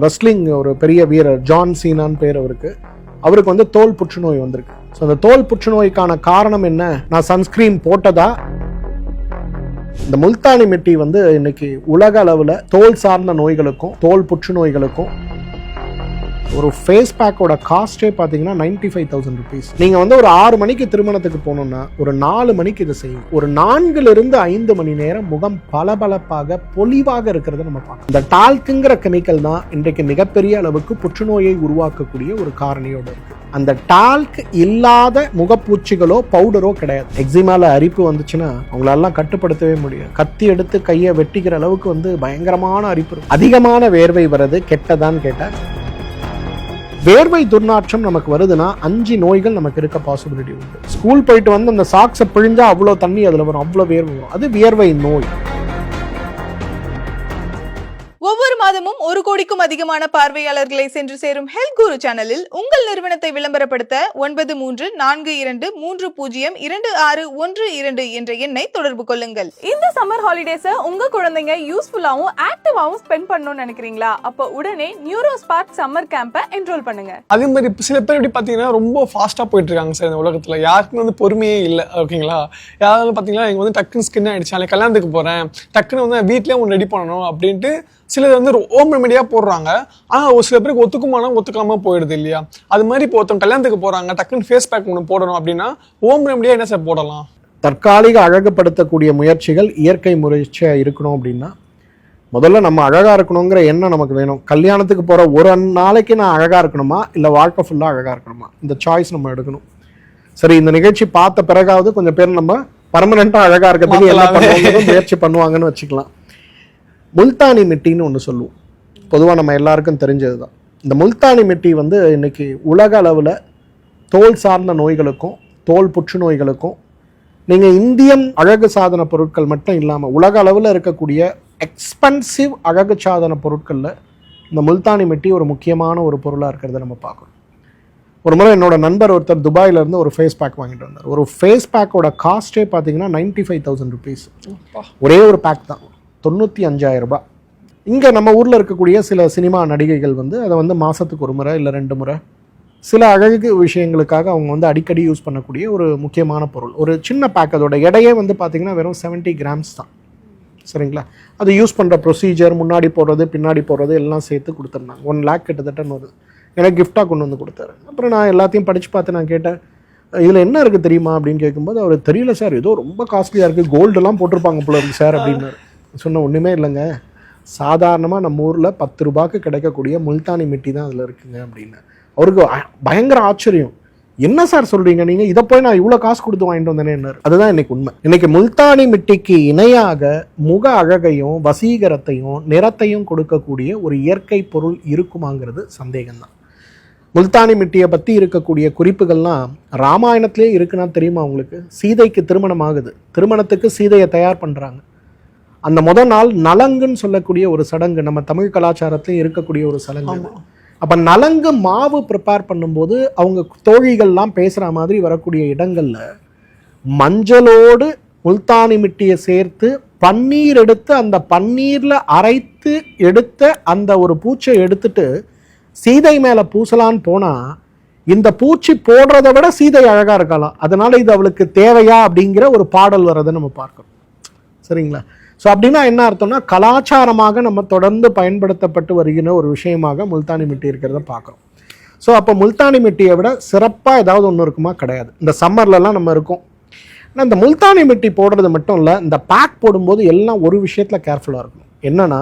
Wrestling ஒரு பெரிய வீரர் ஜான் சீனான்னு பேர் அவருக்கு வந்து தோல் புற்றுநோய் வந்திருக்கு. ஸோ அந்த தோல் புற்றுநோய்க்கான காரணம் என்ன? நான் சன்ஸ்கிரீன் போட்டதா? இந்த முல்தானி மிட்டி வந்து இன்னைக்கு உலக அளவில் தோல் சார்ந்த நோய்களுக்கும் தோல் புற்றுநோய்களுக்கும் ஒரு ஃபேஸ் பேக்கோட காஸ்டே பார்த்தீங்கன்னா 95,000 rupees. நீங்கள் வந்து ஒரு 6 மணிக்கு திருமணத்துக்கு போகணுன்னா ஒரு 4 மணிக்கு இதை செய்யும். ஒரு 4-5 மணி நேரம் முகம் பளபளப்பாக பொலிவாக இருக்கிறத நம்ம பார்க்கலாம். இந்த டால்க்குங்கிற கெமிக்கல் தான் இன்றைக்கு மிகப்பெரிய அளவுக்கு புற்றுநோயை உருவாக்கக்கூடிய ஒரு காரணியோட இருக்கு. அந்த டால்க் இல்லாத முகப்பூச்சிகளோ பவுடரோ கிடையாது. எக்ஸிமால அரிப்பு வந்துச்சுன்னா அவங்களெல்லாம் கட்டுப்படுத்தவே முடியும். கத்தி எடுத்து கையை வெட்டிக்கிற அளவுக்கு வந்து பயங்கரமான அரிப்பு இருக்கும். அதிகமான வேர்வை வர்றது கெட்டதான்னு கேட்டால், வேர்வை துர்நாற்றம் நமக்கு வருதுன்னா 5 நோய்கள் நமக்கு இருக்க பாசிபிலிட்டி உண்டு. ஸ்கூல் போயிட்டு வந்து அந்த சாக்ஸை பிழிஞ்சா அவ்வளோ தண்ணி அதில் வரும், அவ்வளோ வேர்வை வரும். அது வியர்வை நோய். ஒவ்வொரு மாதமும் 1 கோடிக்கும் அதிகமான பார்வையாளர்களை சென்று சேரும் ஹெல்த் குரு சேனலில் உங்கள் நிறுவனத்தை விளம்பரப்படுத்த 9342302612 என்ற எண்ணை தொடர்பு கொள்ளுங்கள். இந்த சம்மர் ஹாலிடேஸை உங்க குழந்தைங்க யூஸ்ஃபுல்லாவும் ஆக்டிவாவும் ஸ்பெண்ட் பண்ணணும்னு நினைக்கிறீங்களா? அப்ப உடனே நியூரோஸ்பார்க் சம்மர் கேம்பை என்ரோல் பண்ணுங்க. அதே மாதிரி சில பேர் எப்படி பாத்தீங்கன்னா ரொம்ப ஃபாஸ்டா போயிட்டு இருக்காங்க சார் இந்த உலகத்துல. யாருக்குமே வந்து பொறுமையே இல்லை, ஓகேங்களா? யாராவது பாத்தீங்கன்னா இங்க வந்து டக்குன்னு ஸ்கின் ஆயிடுச்சு, கல்யாணத்துக்கு போறேன், டக்குன்னு வந்து வீட்லயே ஒன்று ரெடி பண்ணணும் அப்படின்ட்டு சிலது வந்து ஹோம் ரெமெடியா போடுறாங்க. ஆனால் ஒரு சில பேருக்கு ஒத்துக்காம போயிடுது இல்லையா? அது மாதிரி இப்போ ஒருத்தவங்க கல்யாணத்துக்கு போறாங்க, டக்குன்னு ஃபேஸ் பேக் ஒன்று போடணும் அப்படின்னா ஹோம் ரெமெடியா என்ன சார் போடலாம்? தற்காலிக அழகுபடுத்தக்கூடிய முயற்சிகள் இயற்கை முயற்சியா இருக்கணும் அப்படின்னா முதல்ல நம்ம அழகா இருக்கணுங்கிற எண்ணம் நமக்கு வேணும். கல்யாணத்துக்கு போற ஒரு நாளைக்கு நான் அழகா இருக்கணுமா இல்லை வாழ்க்கை ஃபுல்லா அழகா இருக்கணுமா, இந்த சாய்ஸ் நம்ம எடுக்கணும். சரி, இந்த நிகழ்ச்சி பார்த்த பிறகாவது கொஞ்சம் பேர் நம்ம பர்மனண்டா அழகா இருக்கிறதுக்கு எல்லாம் முயற்சி பண்ணுவாங்கன்னு வச்சுக்கலாம். முல்தானி மிட்டின்னு ஒன்று சொல்லுவோம். பொதுவாக நம்ம எல்லாருக்கும் தெரிஞ்சது தான். இந்த முல்தானி மிட்டி வந்து இன்னைக்கு உலக அளவில் தோல் சார்ந்த நோய்களுக்கும் தோல் புற்றுநோய்களுக்கும், நீங்கள் இந்தியன் அழகு சாதன பொருட்கள் மட்டும் இல்லாமல் உலக அளவில் இருக்கக்கூடிய எக்ஸ்பென்சிவ் அழகு சாதன பொருட்களில் இந்த முல்தானி மிட்டி ஒரு முக்கியமான ஒரு பொருளாக இருக்கிறத நம்ம பார்க்குறோம். ஒரு முறை என்னோட நண்பர் ஒருத்தர் துபாயிலேருந்து ஒரு ஃபேஸ் பேக் வாங்கிட்டு வந்தார். ஒரு ஃபேஸ் பேக்கோட காஸ்ட்டே பார்த்தீங்கன்னா 95,000 rupees. ஒரே ஒரு பேக் தான், 95,000 ரூபாய். இங்கே நம்ம ஊரில் இருக்கக்கூடிய சில சினிமா நடிகைகள் வந்து அதை வந்து மாதத்துக்கு 1 முறை இல்லை 2 முறை சில அழகு விஷயங்களுக்காக அவங்க வந்து அடிக்கடி யூஸ் பண்ணக்கூடிய ஒரு முக்கியமான பொருள். ஒரு சின்ன பேக், அதோட எடையே வந்து பார்த்திங்கன்னா வெறும் 70 grams தான். சரிங்களா? அது யூஸ் பண்ணுற ப்ரொசீஜர், முன்னாடி போடுறது பின்னாடி போடுறது எல்லாம் சேர்த்து கொடுத்துருந்தாங்க. 1 lakh கிட்டத்தட்ட வருது. எனக்கு கிஃப்டாக கொண்டு வந்து கொடுத்தாரு. அப்புறம் நான் எல்லாத்தையும் படித்து பார்த்து நான் கேட்டேன், இதில் என்ன இருக்குது தெரியுமா அப்படின்னு கேட்கும்போது அவர் தெரியல சார், ஏதோ ரொம்ப காஸ்ட்லியாக இருக்குது, கோல்டெல்லாம் போட்டிருப்பாங்க போல இருக்கு சார் அப்படின்னாரு. சொன்ன ஒன்றுமே இல்லைங்க, சாதாரணமாக நம்ம ஊரில் 10 ரூபாய்க்கு கிடைக்கக்கூடிய முல்தானி மிட்டி தான் அதில் இருக்குங்க அப்படின்னு. அவருக்கு பயங்கர ஆச்சரியம். என்ன சார் சொல்கிறீங்க நீங்கள், இதை போய் நான் இவ்வளோ காசு கொடுத்து வாங்கிட்டு வந்தேனே. அதுதான் இன்னைக்கு உண்மை. இன்னைக்கு முல்தானி மிட்டிக்கு இணையாக முக அழகையும் வசீகரத்தையும் நிறத்தையும் கொடுக்கக்கூடிய ஒரு இயற்கை பொருள் இருக்குமாங்கிறது சந்தேகம்தான். முல்தானி மிட்டியை பற்றி இருக்கக்கூடிய குறிப்புகள்லாம் ராமாயணத்திலே இருக்குன்னா தெரியுமா உங்களுக்கு? சீதைக்கு திருமணம் ஆகுது, திருமணத்துக்கு சீதையை தயார் பண்ணுறாங்க. அந்த முதல் நாள் நலங்குன்னு சொல்லக்கூடிய ஒரு சடங்கு நம்ம தமிழ் கலாச்சாரத்திலையும் இருக்கக்கூடிய ஒரு சடங்கு. அப்போ நலங்கு மாவு ப்ரிப்பேர் பண்ணும்போது அவங்க தோழிகள்லாம் பேசுகிற மாதிரி வரக்கூடிய இடங்களில் மஞ்சளோடு முல்தானி மிட்டியை சேர்த்து பன்னீர் எடுத்து அந்த பன்னீரில் அரைத்து எடுத்த அந்த ஒரு பூச்சை எடுத்துட்டு சீதை மேலே பூசலான்னு போனால் இந்த பூச்சி போடுறதை விட சீதை அழகாக இருக்கலாம். அதனால இது அவளுக்கு தேவையா அப்படிங்கிற ஒரு பாடல் வரதை நம்ம பார்க்கணும். சரிங்களா? ஸோ அப்படின்னா என்ன அர்த்தம்னா, கலாச்சாரமாக நம்ம தொடர்ந்து பயன்படுத்தப்பட்டு வருகிற ஒரு விஷயமாக முல்தானி மிட்டி இருக்கிறத பார்க்குறோம். ஸோ அப்போ முல்தானி மிட்டியை விட சிறப்பாக ஏதாவது ஒன்று இருக்குமா? கிடையாது. இந்த சம்மர்லலாம் நம்ம இருக்கோம். ஆனால் இந்த முல்தானி மிட்டி போடுறது மட்டும் இல்லை, இந்த பேக் போடும்போது எல்லாம் ஒரு விஷயத்தில் கேர்ஃபுல்லாக இருக்கணும். என்னென்னா,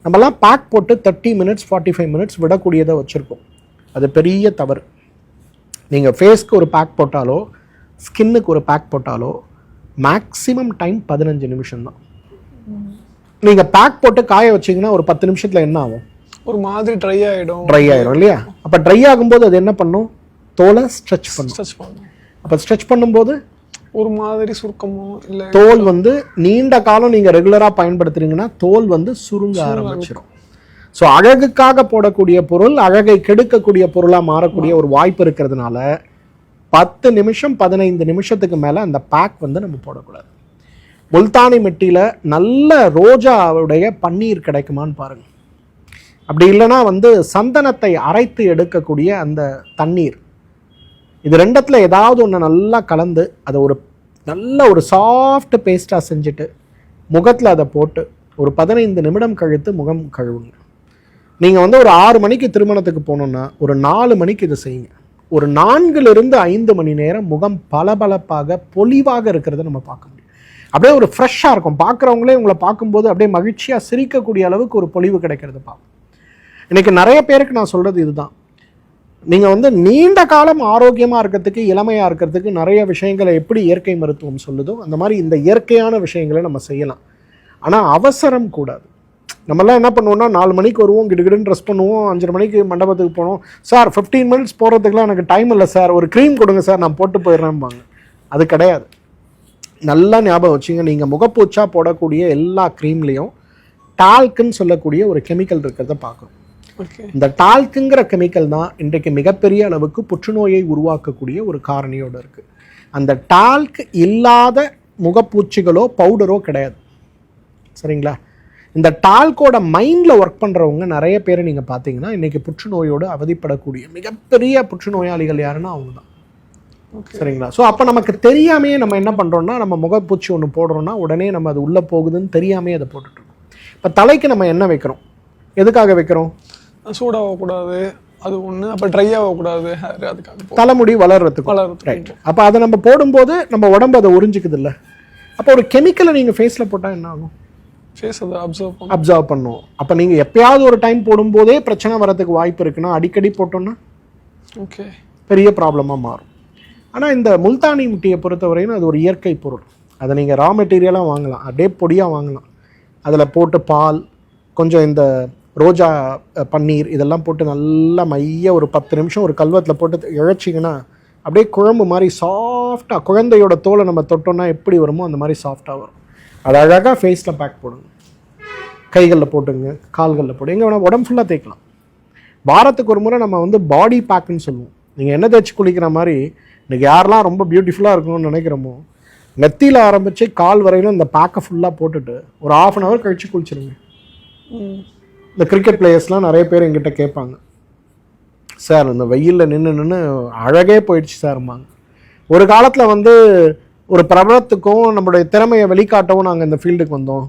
நம்மலாம் பேக் போட்டு 30 minutes 45 minutes விடக்கூடியதை வச்சுருக்கோம். அது பெரிய தவறு. நீங்கள் ஃபேஸ்க்கு ஒரு பேக் போட்டாலோ ஸ்கின்னுக்கு ஒரு பேக் போட்டாலோ மேக்ஸிமம் டைம் 15 நிமிஷம் தான். நீங்கள் பேக் போட்டு காய வச்சிங்கன்னா ஒரு 10 நிமிஷத்தில் என்ன ஆகும்? ஒரு மாதிரி ட்ரை ஆகிடும் இல்லையா? அப்போ ட்ரை ஆகும்போது அது என்ன பண்ணும்? தோலை ஸ்ட்ரெச் பண்ணும். அப்போ ஸ்ட்ரெச் பண்ணும்போது ஒரு மாதிரி சுருக்கமோ இல்லை தோல் வந்து நீண்ட காலம் நீங்கள் ரெகுலராக பயன்படுத்துறீங்கன்னா தோல் வந்து சுருங்க ஆரம்பிச்சிடும். ஸோ அழகுக்காக போடக்கூடிய பொருள் அழகை கெடுக்கக்கூடிய பொருளாக மாறக்கூடிய ஒரு வாய்ப்பு இருக்கிறதுனால 10 நிமிஷம் 15 நிமிஷத்துக்கு மேலே அந்த பேக் வந்து நம்ம போடக்கூடாது. முல்தானி மிட்டியில் நல்ல ரோஜாவுடைய பன்னீர் கிடைக்குமான்னு பாருங்கள். அப்படி இல்லைன்னா வந்து சந்தனத்தை அரைத்து எடுக்கக்கூடிய அந்த தண்ணீர், இது ரெண்டத்துல ஏதாவது ஒன்று நல்லா கலந்து அதை ஒரு நல்ல ஒரு சாஃப்ட் பேஸ்ட்டாக செஞ்சுட்டு முகத்தில் அதை போட்டு ஒரு 15 நிமிடம் கழித்து முகம் கழுவுங்க. நீங்கள் வந்து ஒரு 6 மணிக்கு திருமணத்துக்கு போகணுன்னா ஒரு 4 மணிக்கு இதை செய்யுங்க. ஒரு 4லிருந்து 5 மணி நேரம் முகம் பளபளப்பாக பொலிவாக இருக்கிறத நம்ம பார்க்க முடியும். அப்படியே ஒரு ஃப்ரெஷ்ஷாக இருக்கும். பார்க்குறவங்களே உங்களை பார்க்கும்போது அப்படியே மகிழ்ச்சியாக சிரிக்கக்கூடிய அளவுக்கு ஒரு பொலிவு கிடைக்கிறது பார்ப்போம். இன்னைக்கு நிறைய பேருக்கு நான் சொல்கிறது இதுதான், நீங்கள் வந்து நீண்ட காலம் ஆரோக்கியமாக இருக்கிறதுக்கு, இளமையாக இருக்கிறதுக்கு நிறைய விஷயங்களை எப்படி இயற்கை மருத்துவம் சொல்லுதோ அந்த மாதிரி இந்த இயற்கையான விஷயங்களை நம்ம செய்யலாம். ஆனால் அவசரம் கூடாது. நம்மளாம் என்ன பண்ணுவோம்னா 4 மணிக்கு வருவோம், கிடுகிடுன்னு ட்ரெஸ் பண்ணுவோம், 5:30 மணிக்கு மண்டபத்துக்கு போனோம். சார் 15 மினிட்ஸ் போகிறதுக்குலாம் எனக்கு டைம் இல்லை சார், ஒரு க்ரீம் கொடுங்க சார், நான் போட்டு போயிடுறேன்பாங்க. அது கிடையாது. நல்லா ஞாபகம் வச்சுங்க, நீங்கள் முகப்பூச்சா போடக்கூடிய எல்லா க்ரீம்லேயும் டால்க்குன்னு சொல்லக்கூடிய ஒரு கெமிக்கல் இருக்கிறத பார்க்கணும். இந்த டால்க்குங்கிற கெமிக்கல் தான் இன்றைக்கு மிகப்பெரிய அளவுக்கு புற்றுநோயை உருவாக்கக்கூடிய ஒரு காரணியோடு இருக்குது. அந்த டால்க் இல்லாத முகப்பூச்சிகளோ பவுடரோ கிடையாது, சரிங்களா? இந்த டால்கோட மைண்டில் ஒர்க் பண்ணுறவங்க நிறைய பேர் நீங்கள் பார்த்தீங்கன்னா இன்றைக்கி புற்றுநோயோடு அவதிப்படக்கூடிய மிகப்பெரிய புற்றுநோயாளிகள் யாருன்னா அவங்க தான், சரிங்களா? ஸோ அப்போ நமக்கு தெரியாமையே நம்ம என்ன பண்ணுறோம்னா, நம்ம முகப்பூச்சி ஒன்று போடுறோம்னா உடனே நம்ம அது உள்ளே போகுதுன்னு தெரியாமையே அதை போட்டுட்ருக்கோம். இப்போ தலைக்கு நம்ம என்ன வைக்கிறோம், எதுக்காக வைக்கிறோம்? சூடாகக்கூடாது, அது ஒன்று. அப்போ ட்ரை ஆகக்கூடாது, அதுக்காக தலைமுடி வளர்றதுக்கு. ரைட். அப்போ அதை நம்ம போடும்போது நம்ம உடம்பு அதை உறிஞ்சிக்குது இல்லை. அப்போ ஒரு கெமிக்கலை நீங்கள் ஃபேஸில் போட்டால் என்ன ஆகும்? ஃபேஸ் அதை அப்சர்வ் பண்ணும். அப்போ நீங்கள் எப்பயாவது ஒரு டைம் போடும்போதே பிரச்சனை வரதுக்கு வாய்ப்பு இருக்குன்னா, அடிக்கடி போட்டோன்னா ஓகே பெரிய ப்ராப்ளமாக மாறும். ஆனால் இந்த முல்தானி முட்டியை பொறுத்தவரையும் அது ஒரு இயற்கை பொருள். அதை நீங்கள் ரா மெட்டீரியலாக வாங்கலாம், அப்படியே பொடியாக வாங்கலாம். அதில் போட்டு பால், கொஞ்சம் இந்த ரோஜா பன்னீர் இதெல்லாம் போட்டு நல்லா மைய ஒரு 10 நிமிஷம் ஒரு கல்வத்தில் போட்டு இழைச்சிங்கன்னா அப்படியே குழம்பு மாதிரி சாஃப்டாக, குழந்தையோட தோலை நம்ம தொட்டோன்னா எப்படி வருமோ அந்த மாதிரி சாஃப்டாக வரும். அது அழகாக ஃபேஸில் பேக் போடுங்க, கைகளில் போட்டுங்க, கால்களில் போட்டு, எங்கே வேணால் உடம்பு ஃபுல்லாக தேய்க்கலாம். வாரத்துக்கு ஒரு முறை நம்ம வந்து பாடி பேக்குன்னு சொல்லுவோம். நீங்கள் எண்ணெய் தேய்ச்சி குளிக்கிற மாதிரி இன்றைக்கி யாரெல்லாம் ரொம்ப பியூட்டிஃபுல்லாக இருக்கணும்னு நினைக்கிறோமோ நெத்தியில் ஆரம்பித்து கால் வரையிலும் இந்த பேக்கை ஃபுல்லாக போட்டுட்டு ஒரு 1/2 hour கழித்து குளிச்சிருங்க. இந்த கிரிக்கெட் பிளேயர்ஸ்லாம் நிறைய பேர் எங்கிட்ட கேட்பாங்க, சார் இந்த வெயிலில் நின்று அழகே போயிடுச்சு சார்ம்பாங்க. ஒரு காலத்தில் வந்து ஒரு பிரபலத்துக்கும் நம்மளுடைய திறமையை வெளிக்காட்டவும் நாங்கள் இந்த ஃபீல்டுக்கு வந்தோம்.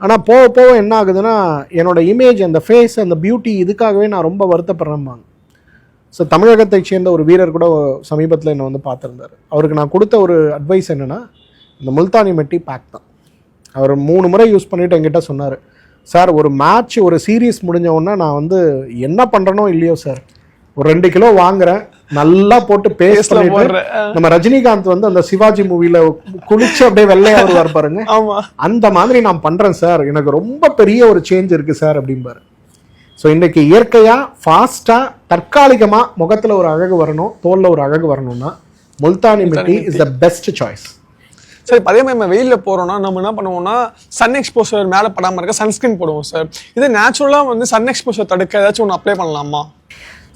ஆனால் போக போக என்ன ஆகுதுன்னா என்னோட இமேஜ், அந்த ஃபேஸ், அந்த பியூட்டி, இதுக்காகவே நான் ரொம்ப வருத்தப்படுறேன்பாங்க. ஸோ தமிழகத்தை சேர்ந்த ஒரு வீரர் கூட சமீபத்தில் என்னை வந்து பார்த்துருந்தார். அவருக்கு நான் கொடுத்த ஒரு அட்வைஸ் என்னென்னா, இந்த முல்தானி மெட்டி பேக் தான். அவர் 3 முறை யூஸ் பண்ணிவிட்டு என்கிட்ட சொன்னார், சார் ஒரு மேட்ச், ஒரு சீரீஸ் முடிஞ்ச உடனே நான் வந்து என்ன பண்ணுறனோ இல்லையோ சார், ஒரு 2 கிலோ வாங்குறேன், நல்லா போட்டு பேஸ்ட் பண்ணிட்டு, நம்ம ரஜினிகாந்த் வந்து அந்த சிவாஜி மூவில குளிச்சு அப்படியே வெள்ளையா வருவார் பாருங்க, அந்த மாதிரி நான் பண்றேன் சார், எனக்கு ரொம்ப பெரிய ஒரு சேஞ்ச் இருக்கு சார் அப்படிம்பாரு. ஸோ இன்னைக்கு இயற்கையா ஃபாஸ்டா தற்காலிகமா முகத்துல ஒரு அழகு வரணும், தோல்ல ஒரு அழகு வரணும்னா Multani mitti is the best choice. Sir இப்போ அதே மாதிரி நம்ம வெயிலில் போகிறோம்னா நம்ம என்ன பண்ணுவோம்னா சன் எக்ஸ்போசர் மேலே படாமல் இருக்க சன்ஸ்கிரீன் போடுவோம் சார். இது நேச்சுரலாக வந்து சன் எக்ஸ்போசர் தடுக்க ஏதாச்சும் ஒன்று அப்ளை பண்ணலாமா?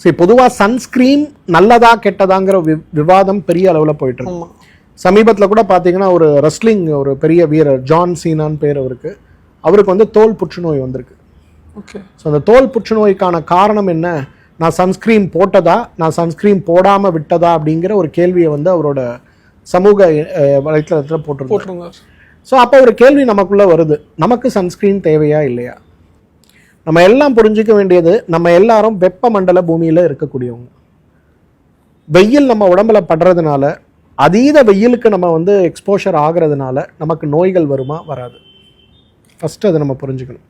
சரி, பொதுவாக சன்ஸ்கிரீன் நல்லதா கெட்டதாங்கிற விவாதம் பெரிய அளவில் போயிட்டு இருக்கு. சமீபத்தில் கூட பார்த்தீங்கன்னா ஒரு ரெஸ்லிங் ஒரு பெரிய வீரர் ஜான் சீனான்னு பேர் அவருக்கு வந்து தோல் புற்றுநோய் வந்திருக்கு. ஓகே. ஸோ அந்த தோல் புற்றுநோய்க்கான காரணம் என்ன, நான் சன்ஸ்கிரீன் போட்டதா, நான் சன்ஸ்கிரீன் போடாமல் விட்டதா அப்படிங்கிற ஒரு கேள்வியை வந்து அவரோட சமூக வலைத்தளத்தில் போட்டிருந்தார். ஸோ அப்போ ஒரு கேள்வி நமக்குள்ளே வருது, நமக்கு சன்ஸ்கிரீன் தேவையா இல்லையா? நம்ம எல்லாம் புரிஞ்சிக்க வேண்டியது, நம்ம எல்லாரும் வெப்பமண்டல பூமியில் இருக்கக்கூடியவங்க. வெயில் நம்ம உடம்புல படுறதுனால, அதீத வெயிலுக்கு நம்ம வந்து எக்ஸ்போஷர் ஆகிறதுனால நமக்கு நோய்கள் வருமா? வராது. ஃபஸ்ட்டு அதை நம்ம புரிஞ்சுக்கணும்.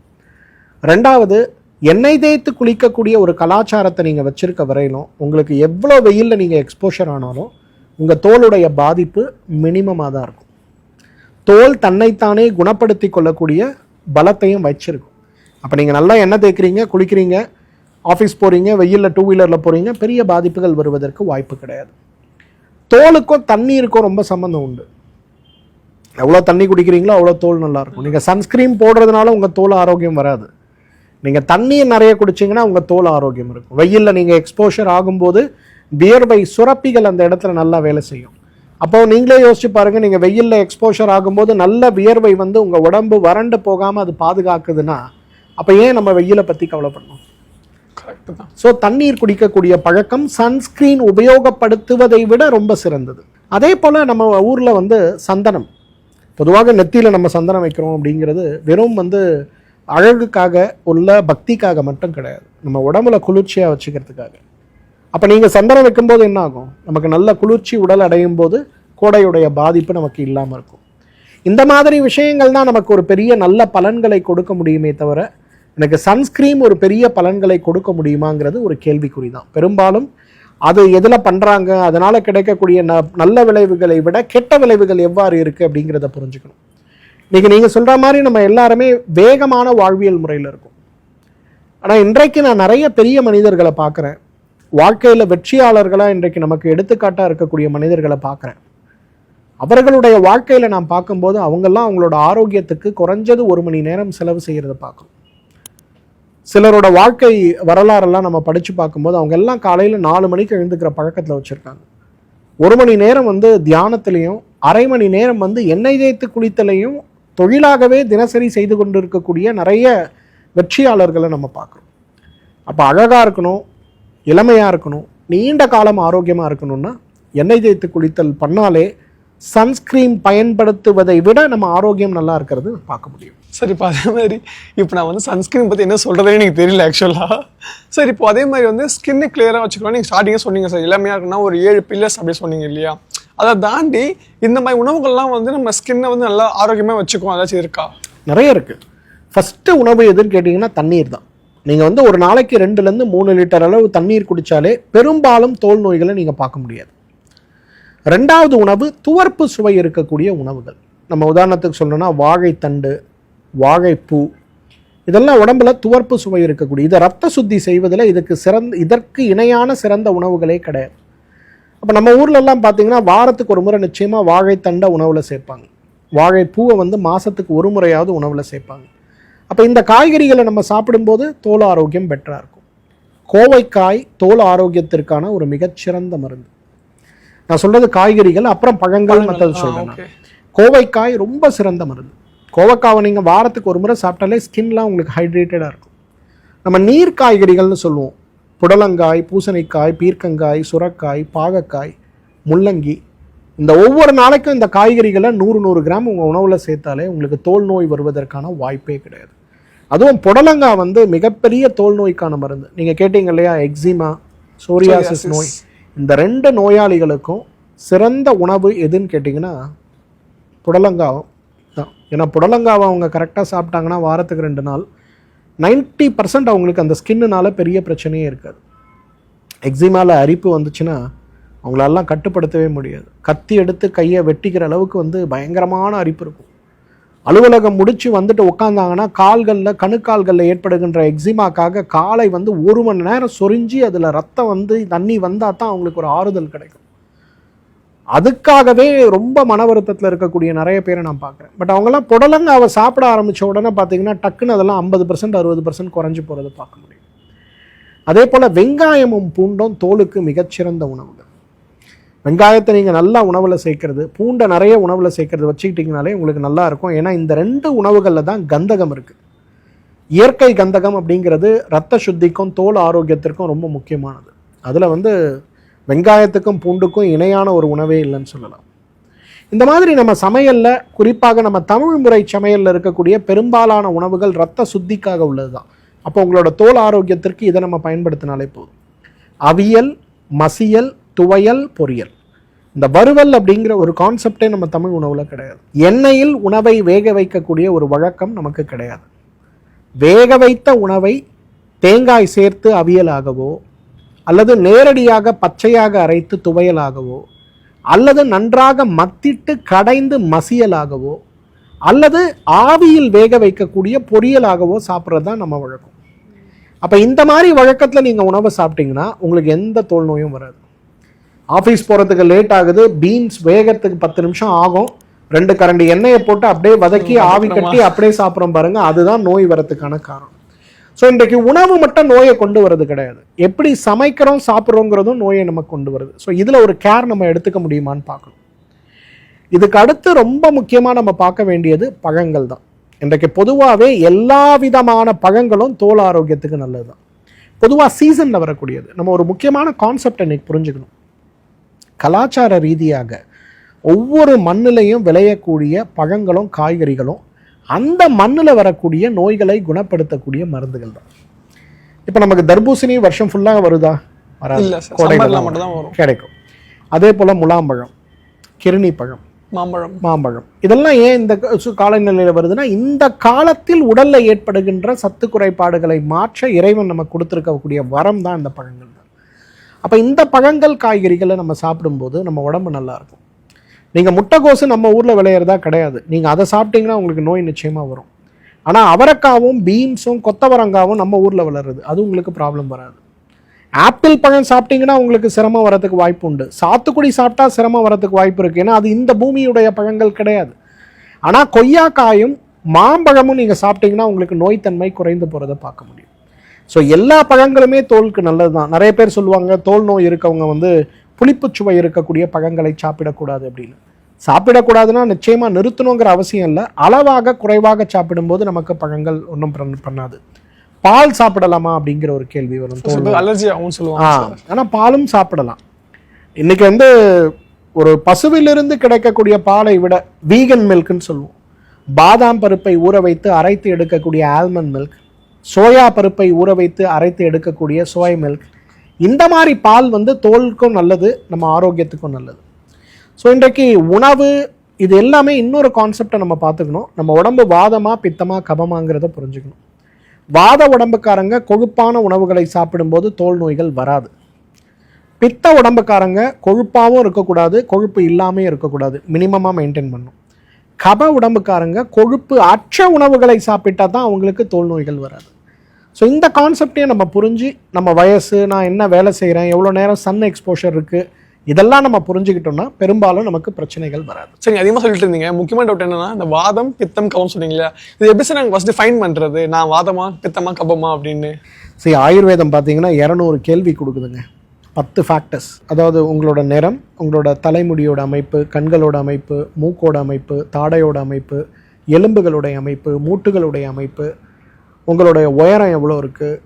ரெண்டாவது, எண்ணெய் தேய்த்து குளிக்கக்கூடிய ஒரு கலாச்சாரத்தை நீங்கள் வச்சிருக்க வரையிலும் உங்களுக்கு எவ்வளோ வெயிலில் நீங்கள் எக்ஸ்போஷர் ஆனாலும் உங்கள் தோலுடைய பாதிப்பு மினிமமாக தான் இருக்கும். தோல் தன்னைத்தானே குணப்படுத்தி கொள்ளக்கூடிய பலத்தையும் வச்சிருக்கும். அப்போ நீங்கள் நல்லா எண்ணெய் தேய்க்கிறீங்க, குளிக்கிறீங்க, ஆஃபீஸ் போகிறீங்க, வெயிலில் 2 வீலரில் போகிறீங்க, பெரிய பாதிப்புகள் வருவதற்கு வாய்ப்பு கிடையாது. தோலுக்கும் தண்ணீருக்கும் ரொம்ப சம்மந்தம் உண்டு. எவ்வளோ தண்ணி குடிக்கிறீங்களோ அவ்வளோ தோல் நல்லாயிருக்கும். நீங்கள் சன்ஸ்கிரீன் போடுறதுனால உங்கள் தோல் ஆரோக்கியம் வராது. நீங்கள் தண்ணியை நிறைய குடிச்சிங்கன்னா உங்கள் தோல் ஆரோக்கியம் இருக்கும். வெயிலில் நீங்கள் எக்ஸ்போஷர் ஆகும்போது வியர்வை சுரப்பிகள் அந்த இடத்துல நல்லா வேலை செய்யும். அப்போ நீங்களே யோசிச்சு பாருங்கள், நீங்கள் வெயிலில் எக்ஸ்போஷர் ஆகும்போது நல்ல வியர்வை வந்து உங்கள் உடம்பு வறண்டு போகாமல் அது பாதுகாக்குதுன்னா அப்போ ஏன் நம்ம வெயிலை பற்றி கவலைப்படணும்? கரெக்ட் தான். ஸோ தண்ணீர் குடிக்கக்கூடிய பழக்கம் சன்ஸ்கிரீன் உபயோகப்படுத்துவதை விட ரொம்ப சிறந்தது. அதே போல் நம்ம ஊரில் வந்து சந்தனம், பொதுவாக நெத்தியில் நம்ம சந்தனம் வைக்கிறோம் அப்படிங்கிறது வெறும் வந்து அழகுக்காக உள்ள பக்திக்காக மட்டும் கிடையாது, நம்ம உடம்புல குளிர்ச்சியாக வச்சுக்கிறதுக்காக. அப்போ நீங்கள் சந்தனம் வைக்கும்போது என்ன ஆகும்? நமக்கு நல்ல குளிர்ச்சி உடல் அடையும் போது கோடையுடைய பாதிப்பு நமக்கு இல்லாமல் இருக்கும். இந்த மாதிரி விஷயங்கள் தான் நமக்கு ஒரு பெரிய நல்ல பலன்களை கொடுக்க முடியுமே தவிர எனக்கு சன்ஸ்கிரீன் ஒரு பெரிய பலன்களை கொடுக்க முடியுமாங்கிறது ஒரு கேள்விக்குறி தான். பெரும்பாலும் அது எதில் பண்ணுறாங்க, அதனால் கிடைக்கக்கூடிய நல்ல விளைவுகளை விட கெட்ட விளைவுகள் எவ்வாறு இருக்குது அப்படிங்கிறத புரிஞ்சுக்கணும். இன்றைக்கி நீங்கள் சொல்கிற மாதிரி நம்ம எல்லாருமே வேகமான வாழ்வியல் முறையில் இருக்கும். ஆனால் இன்றைக்கு நான் நிறைய பெரிய மனிதர்களை பார்க்குறேன், வாழ்க்கையில் வெற்றியாளர்களாக இன்றைக்கு நமக்கு எடுத்துக்காட்டாக இருக்கக்கூடிய மனிதர்களை பார்க்குறேன். அவர்களுடைய வாழ்க்கையில் நான் பார்க்கும்போது அவங்கெல்லாம் அவங்களோட ஆரோக்கியத்துக்கு குறைஞ்சது 1 மணி நேரம் செலவு செய்கிறத பார்க்கணும். சிலரோட வாழ்க்கை வரலாறெல்லாம் நம்ம படித்து பார்க்கும்போது அவங்க எல்லாம் காலையில் 4 மணிக்கு எழுந்துக்கிற பழக்கத்தில் வச்சுருக்காங்க. 1 மணி நேரம் வந்து தியானத்திலையும், அரை மணி நேரம் வந்து எண்ணெய் தேய்த்து குளித்தலையும் தொழிலாகவே தினசரி செய்து கொண்டு இருக்கக்கூடிய நிறைய வெற்றியாளர்களை நம்ம பார்க்குறோம். அப்போ அழகாக இருக்கணும், இளமையாக இருக்கணும், நீண்ட காலம் ஆரோக்கியமாக இருக்கணும்னா எண்ணெய் தேய்த்து குளித்தல் பண்ணாலே சன்ஸ்கிரீன் பயன்படுத்துவதை விட நம்ம ஆரோக்கியம் நல்லா இருக்கிறது பார்க்க முடியும். சரி, இப்போ அதே மாதிரி இப்போ நான் வந்து சன்ஸ்கிரீன் பற்றி என்ன சொல்கிறதே எனக்கு தெரியல ஆக்சுவலாக. சரி, இப்போ அதே மாதிரி வந்து ஸ்கின்னை கிளியராக வச்சுக்கலாம். நீங்கள் ஸ்டார்டிங்காக சொன்னீங்க சார், இளமையாக இருக்குன்னா ஒரு 7 பில்லர்ஸ் அப்படி சொன்னீங்க இல்லையா? அதை தாண்டி இந்த மாதிரி உணவுகள்லாம் வந்து நம்ம ஸ்கின்னை வந்து நல்லா ஆரோக்கியமாக வச்சுக்குவோம், ஏதாச்சும் இருக்கா? நிறைய இருக்குது. ஃபஸ்ட்டு உணவு எதுன்னு கேட்டிங்கன்னா தண்ணீர் தான். நீங்கள் வந்து ஒரு நாளைக்கு 2லேருந்து 3 லிட்டர் அளவு தண்ணீர் குடித்தாலே பெரும்பாலும் தோல் நோய்களை நீங்கள் பார்க்க முடியாது. 2வது உணவு துவர்ப்பு சுவை இருக்கக்கூடிய உணவுகள். நம்ம உதாரணத்துக்கு சொல்லணும்னா வாழைத்தண்டு, வாழைப்பூ, இதெல்லாம் உடம்புல துவர்ப்பு சுவை இருக்கக்கூடிய, இதை ரத்த சுத்தி செய்வதில் இதற்கு இணையான சிறந்த உணவுகளே கிடையாது. அப்போ நம்ம ஊர்லெல்லாம் பார்த்தீங்கன்னா வாரத்துக்கு ஒரு முறை நிச்சயமாக வாழைத்தண்டை உணவில் சேர்ப்பாங்க, வாழைப்பூவை வந்து மாதத்துக்கு ஒரு முறையாவது உணவில் சேர்ப்பாங்க. அப்போ இந்த காய்கறிகளை நம்ம சாப்பிடும்போது தோல் ஆரோக்கியம் பெட்டராக இருக்கும். கோவைக்காய் தோல் ஆரோக்கியத்திற்கான ஒரு மிகச்சிறந்த மருந்து. நான் சொல்கிறது காய்கறிகள், அப்புறம் பழங்கள் மற்றது சொல்கிறேன். கோவைக்காய் ரொம்ப சிறந்த மருந்து. கோவைக்காவை நீங்கள் வாரத்துக்கு ஒரு முறை சாப்பிட்டாலே ஸ்கின்லாம் உங்களுக்கு ஹைட்ரேட்டடாக இருக்கும். நம்ம நீர் காய்கறிகள்னு சொல்லுவோம், புடலங்காய், பூசணிக்காய், பீர்க்கங்காய், சுரக்காய், பாகக்காய், முள்ளங்கி, இந்த ஒவ்வொரு நாளைக்கும் இந்த காய்கறிகளை 100 கிராம் உங்கள் உணவில் சேர்த்தாலே உங்களுக்கு தோல் நோய் வருவதற்கான வாய்ப்பே கிடையாது. அதுவும் புடலங்காய் வந்து மிகப்பெரிய தோல் நோய்க்கான மருந்து. நீங்கள் கேட்டீங்க இல்லையா, எக்ஸிமா, சோரியாசிஸ் நோய், இந்த 2 நோயாளிகளுக்கும் சிறந்த உணவு எதுன்னு கேட்டிங்கன்னா புடலங்காவும் தான். ஏன்னா புடலங்காவை அவங்க கரெக்டாக சாப்பிட்டாங்கன்னா வாரத்துக்கு 2 நாள் 90% அவங்களுக்கு அந்த ஸ்கின்னுனால பெரிய பிரச்சனையே இருக்காது. எக்ஸிமாவில் அரிப்பு வந்துச்சுன்னா அவங்களெல்லாம் கட்டுப்படுத்தவே முடியாது. கத்தி எடுத்து கையை வெட்டிக்கிற அளவுக்கு வந்து பயங்கரமான அரிப்பு இருக்கும். அலுவலகம் முடித்து வந்துட்டு உட்காந்தாங்கன்னா கால்களில், கணுக்கால்களில் ஏற்படுகின்ற எக்ஸிமாக்காக காலை வந்து 1 மணி நேரம் சொரிஞ்சு அதில் ரத்தம் வந்து தண்ணி வந்தால் தான் அவங்களுக்கு ஒரு ஆறுதல் கிடைக்கும். அதுக்காகவே ரொம்ப மன வருத்தத்தில் இருக்கக்கூடிய நிறைய பேரை நான் பார்க்குறேன். பட் அவங்கெல்லாம் புடலங்காவை சாப்பிட ஆரம்பித்த உடனே பார்த்தீங்கன்னா டக்குன்னு அதெல்லாம் 50% 60% குறைஞ்சி போகிறத பார்க்க முடியும். அதே போல் வெங்காயமும் பூண்டும் தோலுக்கு மிகச்சிறந்த உணவுகள். வெங்காயத்தை நீங்கள் நல்லா உணவில் சேர்க்கறது, பூண்டை நிறைய உணவில் சேர்க்கறது வச்சுக்கிட்டிங்கனாலே உங்களுக்கு நல்லா இருக்கும். ஏன்னா இந்த 2 உணவுகளில் தான் கந்தகம் இருக்குது. இயற்கை கந்தகம் அப்படிங்கிறது ரத்த சுத்திக்கும் தோல் ஆரோக்கியத்திற்கும் ரொம்ப முக்கியமானது. அதில் வந்து வெங்காயத்துக்கும் பூண்டுக்கும் இணையான ஒரு உணவே இல்லைன்னு சொல்லலாம். இந்த மாதிரி நம்ம சமையலில், குறிப்பாக நம்ம தமிழ் முறை சமையலில் இருக்கக்கூடிய பெரும்பாலான உணவுகள் ரத்த சுத்திக்காக உள்ளது தான். அப்போ உங்களோட தோல் ஆரோக்கியத்திற்கு இதை நம்ம பயன்படுத்தினாலே போதும். அவியல், மசியல், துவையல், பொரியல், இந்த வறுவல் அப்படிங்கிற ஒரு கான்செப்டே நம்ம தமிழ் உணவில் கிடையாது. எண்ணெயில் உணவை வேக வைக்கக்கூடிய ஒரு வழக்கம் நமக்கு கிடையாது. வேக வைத்த உணவை தேங்காய் சேர்த்து அவியலாகவோ, அல்லது நேரடியாக பச்சையாக அரைத்து துவையலாகவோ, அல்லது நன்றாக மத்திட்டு கடைந்து மசியலாகவோ, அல்லது ஆவியில் வேக வைக்கக்கூடிய பொரியலாகவோ சாப்பிட்றது தான் நம்ம வழக்கம். அப்போ இந்த மாதிரி வழக்கத்தில் நீங்கள் உணவை சாப்பிட்டீங்கன்னா உங்களுக்கு எந்த தோல் நோயும் வராது. ஆஃபீஸ் போகிறதுக்கு லேட் ஆகுது, பீன்ஸ் வேகத்துக்கு 10 நிமிஷம் ஆகும், 2 கரண்டி எண்ணெயை போட்டு அப்படியே வதக்கி ஆவி கட்டி அப்படியே சாப்பிட்றோம் பாருங்க, அதுதான் நோய் வரதுக்கான காரணம். ஸோ இன்றைக்கு உணவு மட்டும் நோயை கொண்டு வரது கிடையாது, எப்படி சமைக்கிறோம் சாப்பிட்றோங்கிறதும் நோயை நமக்கு கொண்டு வருது. ஸோ இதில் ஒரு கேர் நம்ம எடுத்துக்க முடியுமான்னு பார்க்கணும். இதுக்கு அடுத்து ரொம்ப முக்கியமாக நம்ம பார்க்க வேண்டியது பழங்கள் தான். இன்றைக்கு பொதுவாகவே எல்லா விதமான பழங்களும் தோல் ஆரோக்கியத்துக்கு நல்லது தான். பொதுவாக சீசனில் வரக்கூடியது. நம்ம ஒரு முக்கியமான கான்செப்ட் இன்னைக்கு புரிஞ்சுக்கணும். கலாச்சார ரீதியாக ஒவ்வொரு மண்ணிலையும் விளையக்கூடிய பழங்களும் காய்கறிகளும் அந்த மண்ணில் வரக்கூடிய நோய்களை குணப்படுத்தக்கூடிய மருந்துகள் தான். இப்போ நமக்கு தர்பூசணி வருஷம் ஃபுல்லாக வருதா? வராது, கிடைக்கும். அதே போல் முலாம்பழம், கிருணி பழம், மாம்பழம் இதெல்லாம் ஏன் இந்த காலநிலையில் வருதுன்னா, இந்த காலத்தில் உடல்ல ஏற்படுகின்ற சத்து குறைபாடுகளை மாற்ற இறைவன் நமக்கு கொடுத்துருக்கக்கூடிய வரம் தான் இந்த பழங்கள் தான். அப்போ இந்த பழங்கள் காய்கறிகளை நம்ம சாப்பிடும்போது நம்ம உடம்பு நல்லா இருக்கும். நீங்கள் முட்டைகோசு நம்ம ஊரில் விளையிறதா கிடையாது. நீங்கள் அதை சாப்பிட்டீங்கன்னா உங்களுக்கு நோய் நிச்சயமாக வரும். ஆனால் அவரைக்காவும் பீன்ஸும் கொத்தவரங்காவும் நம்ம ஊரில் வளருது, அது உங்களுக்கு ப்ராப்ளம் வராது. ஆப்பிள் பழம் சாப்பிட்டீங்கன்னா உங்களுக்கு சிரமம் வரதுக்கு வாய்ப்பு உண்டு. சாத்துக்குடி சாப்பிட்டா சிரமம் வரதுக்கு வாய்ப்பு இருக்குது, ஏன்னா அது இந்த பூமியுடைய பழங்கள் கிடையாது. ஆனால் கொய்யாக்காயும் மாம்பழமும் நீங்கள் சாப்பிட்டீங்கன்னா உங்களுக்கு நோய்த்தன்மை குறைந்து போகிறத பார்க்க முடியும். ஸோ எல்லா பழங்களுமே தோலுக்கு நல்லது தான். நிறைய பேர் சொல்லுவாங்க தோல் நோய் இருக்கவங்க புளிப்புச்சுவை இருக்கக்கூடிய பழங்களை சாப்பிடக்கூடாது அப்படின்னு. சாப்பிடக்கூடாதுன்னா நிச்சயமாக நிறுத்தணுங்கிற அவசியம் இல்லை. அளவாக குறைவாக சாப்பிடும்போது நமக்கு பழங்கள் ஒன்றும் பண்ணாது. பால் சாப்பிடலாமா அப்படிங்கிற ஒரு கேள்வி வரும். அலர்ஜி ஆகும் சொல்லுவாங்க. ஆனால் பாலும் சாப்பிடலாம். இன்னைக்கு ஒரு பசுவிலிருந்து கிடைக்கக்கூடிய பாலை விட வீகன் மில்க்னு சொல்லுவோம். பாதாம் பருப்பை ஊற வைத்து அரைத்து எடுக்கக்கூடிய ஆல்மண்ட் மில்க், சோயா பருப்பை ஊற வைத்து அரைத்து எடுக்கக்கூடிய சோயா மில்க், இந்த மாதிரி பால் தோலுக்கும் நல்லது, நம்ம ஆரோக்கியத்துக்கும் நல்லது. ஸோ இன்றைக்கு உணவு இது எல்லாமே இன்னொரு கான்செப்டை நம்ம பார்த்துக்கணும். நம்ம உடம்பு வாதமா பித்தமா கபமாங்கிறத புரிஞ்சுக்கணும். வாத உடம்புக்காரங்க கொழுப்பான உணவுகளை சாப்பிடும்போது தோல் நோய்கள் வராது. பித்த உடம்புக்காரங்க கொழுப்பாகவும் இருக்கக்கூடாது, கொழுப்பு இல்லாமல் இருக்கக்கூடாது, மினிமமாக மெயின்டைன் பண்ணும். கப உடம்புக்காரங்க கொழுப்பு அற்ற உணவுகளை சாப்பிட்டா தான் அவங்களுக்கு தோல் நோய்கள் வராது. ஸோ இந்த கான்செப்டையும் நம்ம புரிஞ்சு, நம்ம வயசு, நான் என்ன வேலை செய்கிறேன், எவ்வளோ நேரம் சன் எக்ஸ்போஷர் இருக்குது, இதெல்லாம் நம்ம புரிஞ்சுக்கிட்டோம்னா பெரும்பாலும் நமக்கு பிரச்சனைகள் வராது. சரி, அதிகமாக சொல்லிட்டு இருந்தீங்க. முக்கியமான டவுட் என்னன்னா, இந்த வாதம் பித்தம் கபம் சொன்னீங்களா, இது எப்படி சார் நாங்கள் ஃபர்ஸ்ட் ஃபைன் பண்ணுறது, நான் வாதமா பித்தமா கபமா அப்படின்னு? சரி, ஆயுர்வேதம் பார்த்தீங்கன்னா 200 கேள்வி கொடுக்குதுங்க. 10 ஃபேக்டர்ஸ். அதாவது உங்களோட நிறம், உங்களோட தலைமுடியோட அமைப்பு, கண்களோட அமைப்பு, மூக்கோட அமைப்பு, தாடையோட அமைப்பு, எலும்புகளுடைய அமைப்பு, மூட்டுகளுடைய அமைப்பு, உங்களுடைய உயரம் எவ்வளோ இருக்குது,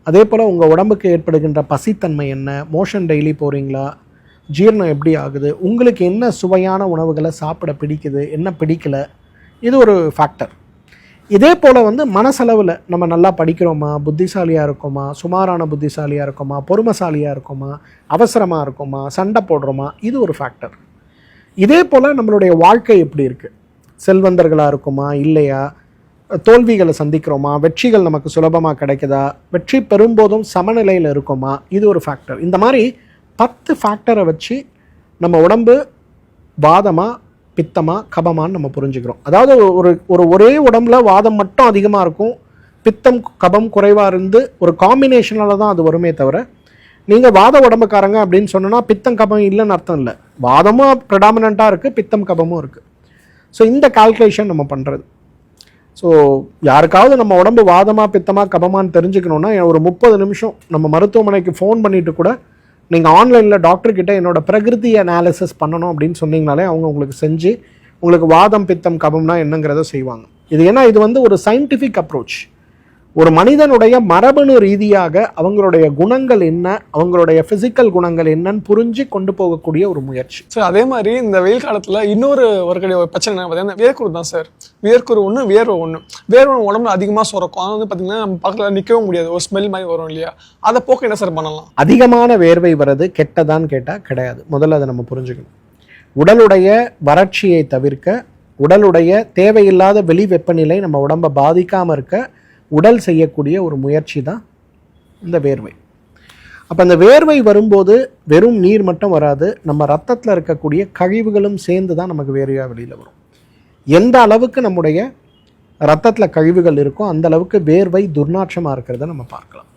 அதே போல் உங்கள் உடம்புக்கு ஏற்படுகின்ற பசித்தன்மை என்ன, மோஷன் டெய்லி போகிறீங்களா, ஜீரணம் எப்படி ஆகுது, உங்களுக்கு என்ன சுவையான உணவுகளை சாப்பிட பிடிக்குது, என்ன பிடிக்கலை, இது ஒரு ஃபேக்டர். இதே போல் மனசளவில் நம்ம நல்லா படிக்கிறோமா, புத்திசாலியாக இருக்கோமா, சுமாரான புத்திசாலியாக இருக்கோமா, பொறுமைசாலியாக இருக்கோமா, அவசரமாக இருக்கோமா, சண்டை போடுறோமா, இது ஒரு ஃபேக்டர். இதே போல் நம்மளுடைய வாழ்க்கை எப்படி இருக்குது, செல்வந்தர்களாக இருக்குமா இல்லையா, தோல்விகளை சந்திக்கிறோமா, வெற்றிகள் நமக்கு சுலபமாக கிடைக்குதா, வெற்றி பெறும்போதும் சமநிலையில் இருக்குமா, இது ஒரு ஃபேக்டர். இந்த மாதிரி 10 ஃபேக்டரை வச்சு நம்ம உடம்பு வாதமா பித்தமா கபமான்னு நம்ம புரிஞ்சுக்கிறோம். அதாவது ஒரே உடம்புல வாதம் மட்டும் அதிகமாக இருக்கும், பித்தம் கபம் குறைவாக இருந்து ஒரு காம்பினேஷனால தான் அது வருமே தவிர, நீங்கள் வாத உடம்புக்காரங்க அப்படின்னு சொன்னோன்னா பித்தம் கபம் இல்லைன்னு அர்த்தம் இல்லை. வாதமும் ப்ரெடாமினண்ட்டாக இருக்குது, பித்தம் கபமும் இருக்குது. ஸோ இந்த கால்குலேஷன் நம்ம பண்ணுறது. ஸோ யாருக்காவது நம்ம உடம்பு வாதமாக பித்தமாக கபமான்னு தெரிஞ்சுக்கணுன்னா ஒரு 30 நிமிஷம் நம்ம மருத்துவமனைக்கு ஃபோன் பண்ணிவிட்டு கூட நீங்கள் ஆன்லைனில் டாக்டர்கிட்ட என்னோட பிரகிருதி அனாலிசிஸ் பண்ணணும் அப்படின்னு சொன்னீங்கனாலே அவங்க உங்களுக்கு செஞ்சு உங்களுக்கு வாதம் பித்தம் கபம்னா என்னங்கிறத செய்வாங்க. இது ஏன்னா இது ஒரு சயின்டிஃபிக் அப்ரோச். ஒரு மனிதனுடைய மரபணு ரீதியாக அவங்களுடைய குணங்கள் என்ன, அவங்களுடைய ஃபிசிக்கல் குணங்கள் என்னன்னு புரிஞ்சு கொண்டு போகக்கூடிய ஒரு முயற்சி. சார், அதே மாதிரி இந்த வெயில் காலத்தில் இன்னொரு பிரச்சனை பார்த்தீங்கன்னா வேர்க்குரு தான் சார். வேர்க்குரு ஒன்று, வேர்வை ஒன்று. வேர்வை உடம்புல அதிகமாக சுரக்கும். அது பார்த்தீங்கன்னா நம்ம பக்கத்தில் நிற்கவும் முடியாது, ஒரு ஸ்மெல் மாதிரி வரும் இல்லையா, அதை போக்க என்ன சார் பண்ணலாம்? அதிகமான வேர்வை வர்றது கெட்டதான்னு கேட்டால் கிடையாது. முதல்ல அதை நம்ம புரிஞ்சுக்கணும். உடலுடைய வறட்சியை தவிர்க்க, உடலுடைய தேவையில்லாத வெளி வெப்பநிலை நம்ம உடம்பை பாதிக்காமல் இருக்க உடல் செய்யக்கூடிய ஒரு முயற்சி தான் இந்த வேர்வை. அப்போ அந்த வேர்வை வரும்போது வெறும் நீர் மட்டும் வராது, நம்ம ரத்தத்தில் இருக்கக்கூடிய கழிவுகளும் சேர்ந்து தான் நமக்கு வேர்வையாக வெளியில் வரும். எந்த அளவுக்கு நம்முடைய ரத்தத்தில் கழிவுகள் இருக்கோ அந்த அளவுக்கு வேர்வை துர்நாற்றமாக இருக்கிறத நம்ம பார்க்கலாம்.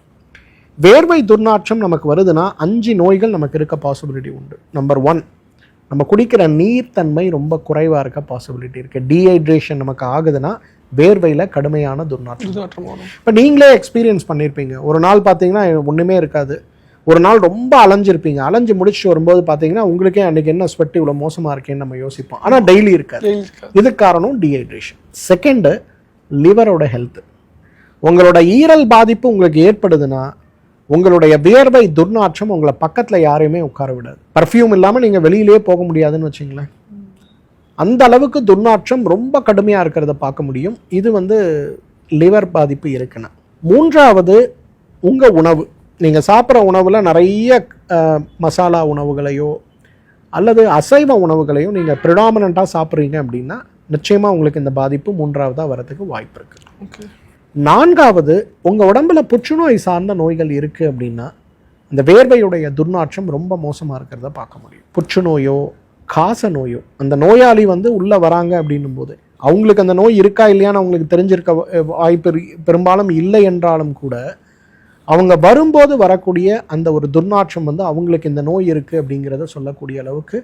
வேர்வை துர்நாற்றம் நமக்கு வருதுன்னா 5 நோய்கள் நமக்கு இருக்க பாசிபிலிட்டி உண்டு. நம்பர் 1, நம்ம குடிக்கிற நீர்த்தன்மை ரொம்ப குறைவாக இருக்க பாசிபிலிட்டி இருக்குது. டீஹைட்ரேஷன் நமக்கு ஆகுதுன்னா வேர்வையில் கடுமையான துர்நாற்றம். இப்போ நீங்களே எக்ஸ்பீரியன்ஸ் பண்ணியிருப்பீங்க. ஒரு நாள் பார்த்தீங்கன்னா ஒன்றுமே இருக்காது, ஒரு நாள் ரொம்ப அலைஞ்சிருப்பீங்க. அலைஞ்சு முடிச்சுட்டு வரும்போது பார்த்தீங்கன்னா உங்களுக்கே அன்றைக்கி என்ன ஸ்வெட் இவ்வளோ மோசமாக இருக்கேன்னு நம்ம யோசிப்போம். ஆனால் டெய்லி இருக்காது. இதுக்கு காரணம் டீஹைட்ரேஷன். Second, லிவரோட health. உங்களோட ஈரல் பாதிப்பு உங்களுக்கு ஏற்படுதுன்னா உங்களுடைய வியர்வை துர்நாற்றம் உங்களை பக்கத்தில் யாரையுமே உட்கார விடாது. பர்ஃப்யூம் இல்லாமல் நீங்கள் வெளியிலே போக முடியாதுன்னு வச்சுங்களேன். அந்த அளவுக்கு துர்நாற்றம் ரொம்ப கடுமையாக இருக்கிறத பார்க்க முடியும். இது லிவர் பாதிப்பு இருக்குன்னா. மூன்றாவது உங்கள் உணவு. நீங்கள் சாப்பிட்ற உணவில் நிறைய மசாலா உணவுகளையோ அல்லது அசைவ உணவுகளையோ நீங்கள் ப்ரிடாமினண்ட்டாக சாப்பிட்றீங்க அப்படின்னா நிச்சயமாக உங்களுக்கு இந்த பாதிப்பு மூன்றாவதாக வரதுக்கு வாய்ப்பு இருக்குது. ஓகே. நான்காவது, உங்கள் உடம்புல புற்றுநோய் சார்ந்த நோய்கள் இருக்குது அப்படின்னா அந்த வேர்வையுடைய துர்நாற்றம் ரொம்ப மோசமாக இருக்கிறத பார்க்க முடியும். புற்றுநோயோ காச நோயோ அந்த நோயாளி உள்ளே வராங்க அப்படின்னும் போது அவங்களுக்கு அந்த நோய் இருக்கா இல்லையான்னு அவங்களுக்கு தெரிஞ்சிருக்க வாய்ப்பு பெரும்பாலும் இல்லை என்றாலும் கூட அவங்க வரும்போது வரக்கூடிய அந்த ஒரு துர்நாற்றம் அவங்களுக்கு இந்த நோய் இருக்குது அப்படிங்கிறத சொல்லக்கூடிய அளவுக்கு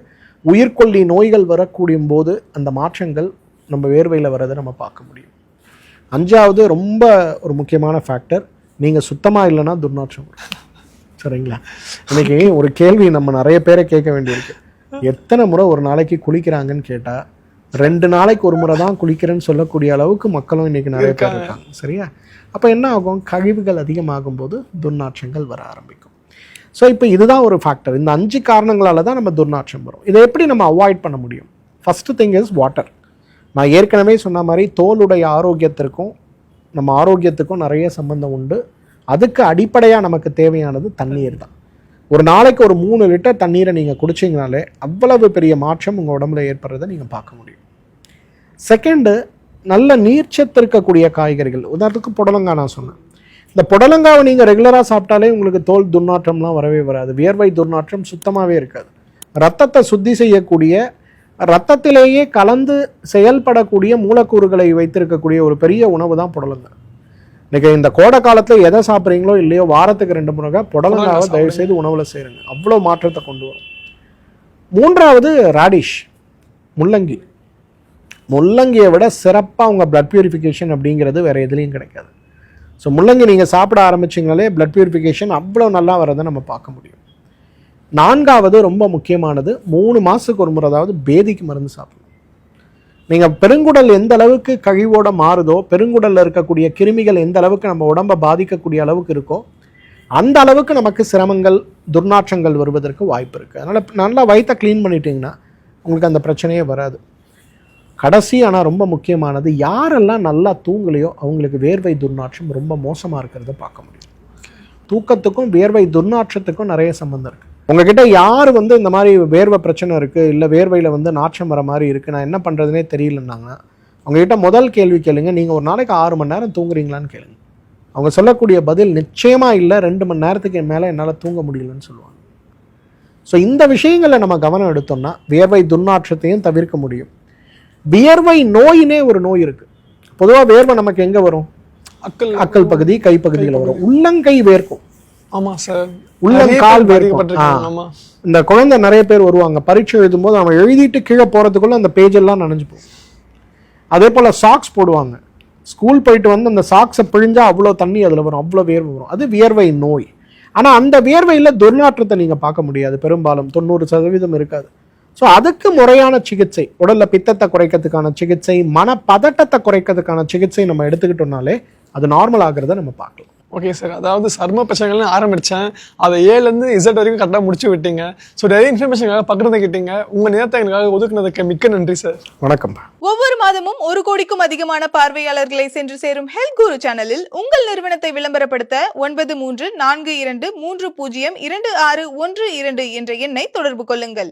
உயிர்கொல்லி நோய்கள் வரக்கூடிய போது அந்த மாற்றங்கள் நம்ம வேர்வையில் வரதை நம்ம பார்க்க முடியும். அஞ்சாவது ரொம்ப ஒரு முக்கியமான ஃபேக்டர், நீங்கள் சுத்தமாக இல்லைன்னா துர்நாற்றம் வரும். சரிங்களா? இன்னைக்கு ஒரு கேள்வி நம்ம நிறைய பேரை கேட்க வேண்டியிருக்கு. எத்தனை முறை ஒரு நாளைக்கு குளிக்கிறாங்கன்னு கேட்டால் 2 நாளைக்கு ஒரு முறை தான் குளிக்கிறேன்னு சொல்லக்கூடிய அளவுக்கு மக்களும் இன்னைக்கு நிறைய பேர் இருக்காங்க. சரியா? அப்போ என்ன ஆகும்? கழிவுகள் அதிகமாகும் போது துர்நாற்றங்கள் வர ஆரம்பிக்கும். ஸோ இப்போ இதுதான் ஒரு ஃபேக்டர். இந்த 5 காரணங்களால தான் நம்ம துர்நாற்றம் வரும். இதை எப்படி நம்ம அவாய்ட் பண்ண முடியும்? First thing is water. நான் ஏற்கனவே சொன்ன மாதிரி தோலுடைய ஆரோக்கியத்திற்கும் நம்ம ஆரோக்கியத்துக்கும் நிறைய சம்பந்தம் உண்டு. அதுக்கு அடிப்படையாக நமக்கு தேவையானது தண்ணீர் தான். ஒரு நாளைக்கு ஒரு 3 லிட்டர் தண்ணீரை நீங்கள் குடிச்சிங்கனாலே அவ்வளவு பெரிய மாற்றம் உங்கள் உடம்புல ஏற்படுறதை நீங்கள் பார்க்க முடியும். செகண்டு, நல்ல நீர்ச்சத்து இருக்கக்கூடிய காய்கறிகள். உதாரணத்துக்கு புடலங்காய் நான் சொன்னேன். இந்த புடலங்காவை நீங்கள் ரெகுலராக சாப்பிட்டாலே உங்களுக்கு தோல் துர்நாற்றம்லாம் வரவே வராது. வியர்வை துர்நாற்றம் சுத்தமாகவே இருக்காது. ரத்தத்தை சுத்தி செய்யக்கூடிய, ரத்தத்திலேயே கலந்து செயல்படக்கூடிய மூலக்கூறுகளை வைத்திருக்கக்கூடிய ஒரு பெரிய உணவு தான் புடலங்காய். இன்னைக்கு இந்த கோடை காலத்தில் எதை சாப்பிட்றீங்களோ இல்லையோ வாரத்துக்கு 2 முறை புடலங்காவை தயவு செய்து உணவில் சேருங்க. அவ்வளோ மாற்றத்தை கொண்டு வரும். மூன்றாவது ராடிஷ், முள்ளங்கி. முள்ளங்கியை விட சிறப்பாக உங்கள் பிளட் பியூரிஃபிகேஷன் அப்படிங்கிறது வேறு எதுலேயும் கிடைக்காது. ஸோ முள்ளங்கி நீங்கள் சாப்பிட ஆரம்பிச்சிங்கனாலே பிளட் பியூரிஃபிகேஷன் அவ்வளோ நல்லா வரதை நம்ம பார்க்க முடியும். நான்காவது ரொம்ப முக்கியமானது, 3 மாதத்துக்கு ஒரு முறை அதாவது பேதிக்கு மருந்து சாப்பிடணும். நீங்கள் பெருங்குடல் எந்த அளவுக்கு கழிவோட மாறுதோ, பெருங்குடலில் இருக்கக்கூடிய கிருமிகள் எந்த அளவுக்கு நம்ம உடம்பை பாதிக்கக்கூடிய அளவுக்கு இருக்கோ அந்த அளவுக்கு நமக்கு சிரமங்கள் துர்நாற்றங்கள் வருவதற்கு வாய்ப்பு இருக்குது. அதனால் நல்லா வயிற்றை க்ளீன் பண்ணிட்டீங்கன்னா உங்களுக்கு அந்த பிரச்சனையே வராது. கடைசி ஆனால் ரொம்ப முக்கியமானது, யாரெல்லாம் நல்லா தூங்கலையோ அவங்களுக்கு வேர்வை துர்நாற்றம் ரொம்ப மோசமாக இருக்கிறத பார்க்க முடியும். தூக்கத்துக்கும் வேர்வை துர்நாற்றத்துக்கும் நிறைய சம்பந்தம் இருக்குது. உங்ககிட்ட யார் இந்த மாதிரி வேர்வை பிரச்சனை இருக்குது, இல்லை வேர்வையில் நாற்றம் வர மாதிரி இருக்குது, நான் என்ன பண்ணுறதுனே தெரியலன்னாங்க, அவங்ககிட்ட முதல் கேள்வி கேளுங்க, நீங்கள் ஒரு நாளைக்கு 6 மணி நேரம் தூங்குறீங்களான்னு கேளுங்க. அவங்க சொல்லக்கூடிய பதில் நிச்சயமாக இல்லை, 2 மணி நேரத்துக்கு மேலே என்னால் தூங்க முடியலன்னு சொல்லுவாங்க. ஸோ இந்த விஷயங்களை நம்ம கவனம் எடுத்தோம்னா வேர்வை துர்நாற்றத்தையும் தவிர்க்க முடியும். வியர்வை நோயினே ஒரு நோய் இருக்குது. பொதுவாக வேர்வை நமக்கு எங்கே வரும்? அக்கல் பகுதி, கைப்பகுதியில் வரும். உள்ளங்கை வேர்க்கும். ஆமாம் சார். உள்ளங்கால் வேர்க்கும். இந்த குழந்தை நிறைய பேர் வருவாங்க, பரீட்சை எழுதும்போது அவன் எழுதிட்டு கீழே போகிறதுக்குள்ள அந்த பேஜ் எல்லாம் நனைஞ்சு போகும். அதே போல் சாக்ஸ் போடுவாங்க, ஸ்கூல் போயிட்டு அந்த சாக்ஸை பிழிஞ்சா அவ்வளோ தண்ணி அதில் வரும், அவ்வளோ வேர்வை வரும். அது வியர்வை நோய். ஆனால் அந்த வியர்வையில் துர்நாற்றத்தை நீங்கள் பார்க்க முடியாது, பெரும்பாலும் 90% இருக்காது. ஸோ அதுக்கு முறையான சிகிச்சை, உடலில் பித்தத்தை குறைக்கிறதுக்கான சிகிச்சை, மனப்பதட்டத்தை குறைக்கிறதுக்கான சிகிச்சை நம்ம எடுத்துக்கிட்டோம்னாலே அது நார்மல் ஆகிறத நம்ம பார்க்கலாம். Okay sir. அதாவது சர்ம பிரச்சனைகள்னு ஆரம்பித்தேன், அதை Aலேருந்து Z வரைக்கும் கரெக்டாக முடிச்சு விட்டீங்க. ஸோ நிறைய இன்ஃபர்மேஷனுக்காக பகிர்ந்துக்கிட்டீங்க. உங்கள் நேரத்தை எங்களுக்காக ஒதுக்குனதுக்கு மிக்க நன்றி சார். வணக்கம். ஒவ்வொரு மாதமும் 1 கோடிக்கும் அதிகமான பார்வையாளர்களை சென்று சேரும் ஹெல்த் குரு சேனலில் உங்கள் நிறுவனத்தை விளம்பரப்படுத்த 9342302612 என்ற எண்ணை தொடர்பு கொள்ளுங்கள்.